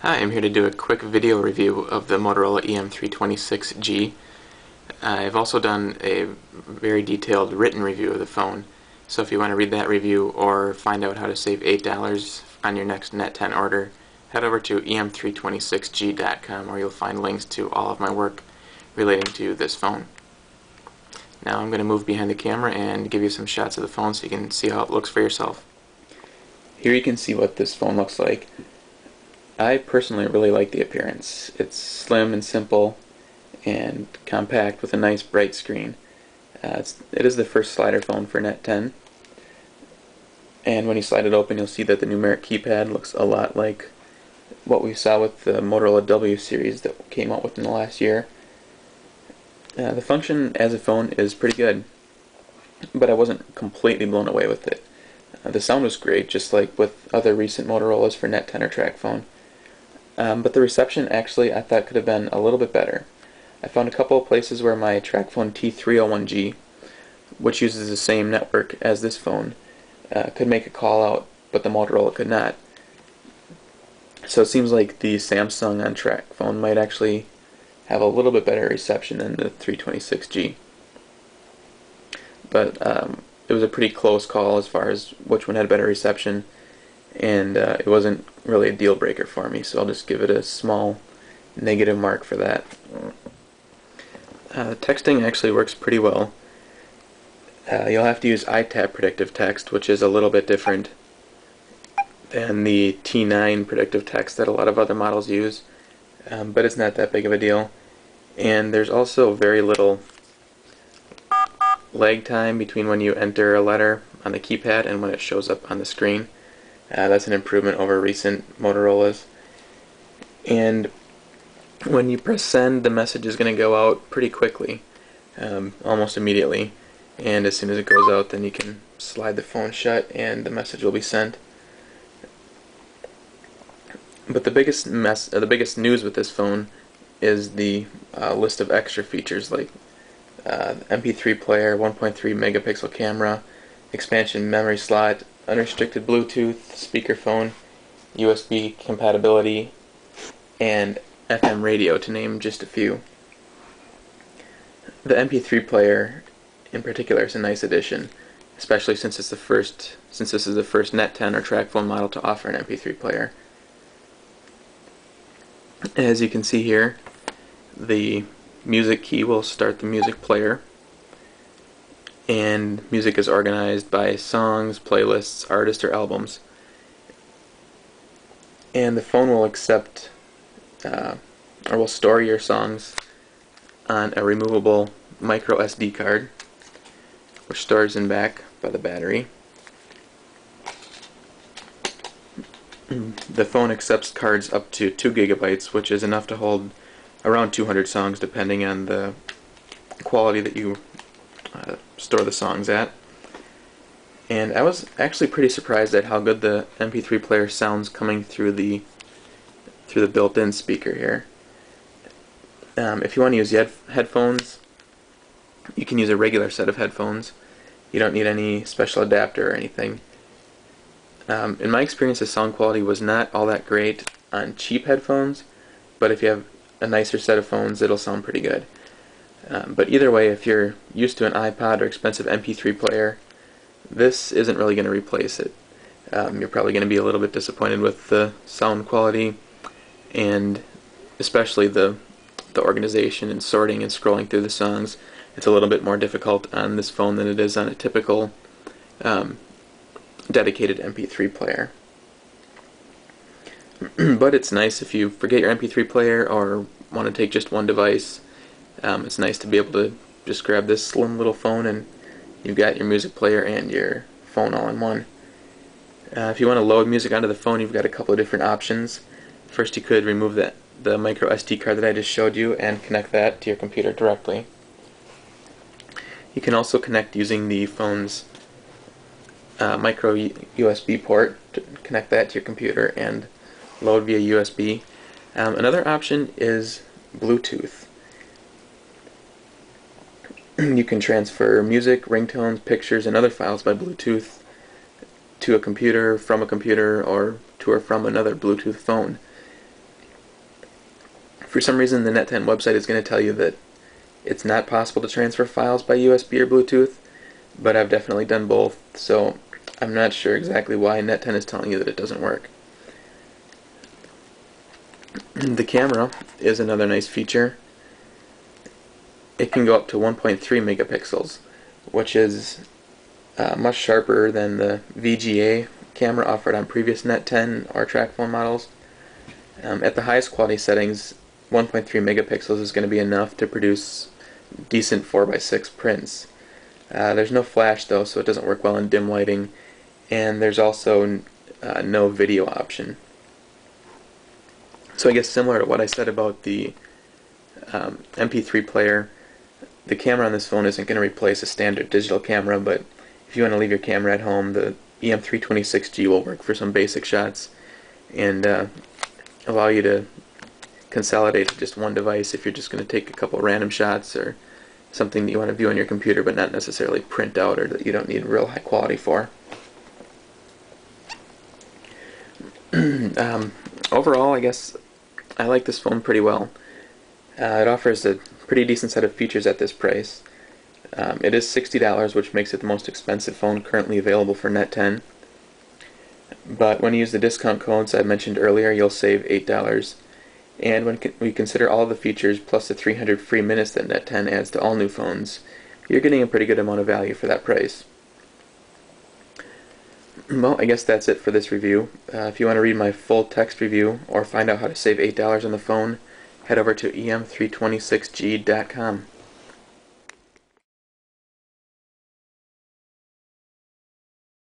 Hi, I'm here to do a quick video review of the Motorola EM326g. I've also done a very detailed written review of the phone, so if you want to read that review or find out how to save $8 on your next Net10 order, head over to em326g.com where you'll find links to all of my work relating to this phone. Now I'm going to move behind the camera and give you some shots of the phone so you can see how it looks for yourself. Here you can see what this phone looks like. I personally really like the appearance. It's slim and simple and compact with a nice bright screen. It is the first slider phone for Net10, and when you slide it open you'll see that the numeric keypad looks a lot like what we saw with the Motorola W series that came out within the last year. The function as a phone is pretty good, but I wasn't completely blown away with it. The sound was great, just like with other recent Motorola's for Net10 or TracFone. But the reception actually I thought could have been a little bit better. I found a couple of places where my TracFone T301G, which uses the same network as this phone, could make a call out, but the Motorola could not. So it seems like the Samsung on TracFone might actually have a little bit better reception than the 326G. But it was a pretty close call as far as which one had better reception, and it wasn't really a deal breaker for me, so I'll just give it a small negative mark for that. Texting actually works pretty well. You'll have to use iTap predictive text, which is a little bit different than the T9 predictive text that a lot of other models use, but it's not that big of a deal. And there's also very little lag time between when you enter a letter on the keypad and when it shows up on the screen. That's an improvement over recent Motorola's. And when you press send, the message is going to go out pretty quickly, almost immediately. And as soon as it goes out, then you can slide the phone shut and the message will be sent. But the biggest news with this phone is the list of extra features like MP3 player, 1.3 megapixel camera, expansion memory slot, unrestricted Bluetooth, speakerphone, USB compatibility, and FM radio, to name just a few. The MP3 player in particular is a nice addition, especially since this is the first Net10 or TracFone model to offer an MP3 player. As you can see here, the music key will start the music player, and music is organized by songs, playlists, artists, or albums. And the phone will accept or will store your songs on a removable micro SD card, which stores in back by the battery. The phone accepts cards up to 2 gigabytes, which is enough to hold around 200 songs depending on the quality that you store the songs at. And I was actually pretty surprised at how good the MP3 player sounds coming through the built-in speaker here. If you want to use headphones, you can use a regular set of headphones. You don't need any special adapter or anything. In my experience, the sound quality was not all that great on cheap headphones, but if you have a nicer set of phones, it'll sound pretty good. But either way, if you're used to an iPod or expensive MP3 player, this isn't really going to replace it. You're probably going to be a little bit disappointed with the sound quality, and especially the organization and sorting and scrolling through the songs. It's a little bit more difficult on this phone than it is on a typical dedicated MP3 player. But it's nice if you forget your MP3 player or want to take just one device. It's nice to be able to just grab this slim little phone and you've got your music player and your phone all in one. If you want to load music onto the phone, you've got a couple of different options. First, you could remove the micro SD card that I just showed you and connect that to your computer directly. You can also connect using the phone's micro USB port to connect that to your computer and load via USB. Another option is Bluetooth. You can transfer music, ringtones, pictures, and other files by Bluetooth to a computer, from a computer, or to or from another Bluetooth phone. For some reason, the Net10 website is going to tell you that it's not possible to transfer files by USB or Bluetooth, but I've definitely done both, so I'm not sure exactly why Net10 is telling you that it doesn't work. The camera is another nice feature. It can go up to 1.3 megapixels, which is much sharper than the VGA camera offered on previous Net10 or TrackPhone models. At the highest quality settings, 1.3 megapixels is going to be enough to produce decent 4x6 prints. There's no flash though, so it doesn't work well in dim lighting, and there's also no video option. So I guess similar to what I said about the MP3 player, the camera on this phone isn't going to replace a standard digital camera, but if you want to leave your camera at home, the EM326g will work for some basic shots and allow you to consolidate to just one device if you're just going to take a couple random shots or something that you want to view on your computer but not necessarily print out or that you don't need real high quality for. Overall, I guess I like this phone pretty well. It offers a pretty decent set of features at this price. It is $60, which makes it the most expensive phone currently available for Net10. But when you use the discount codes I mentioned earlier, you'll save $8. And when we consider all the features plus the 300 free minutes that Net10 adds to all new phones, you're getting a pretty good amount of value for that price. Well, I guess that's it for this review. If you want to read my full text review or find out how to save $8 on the phone, head over to em326g.com.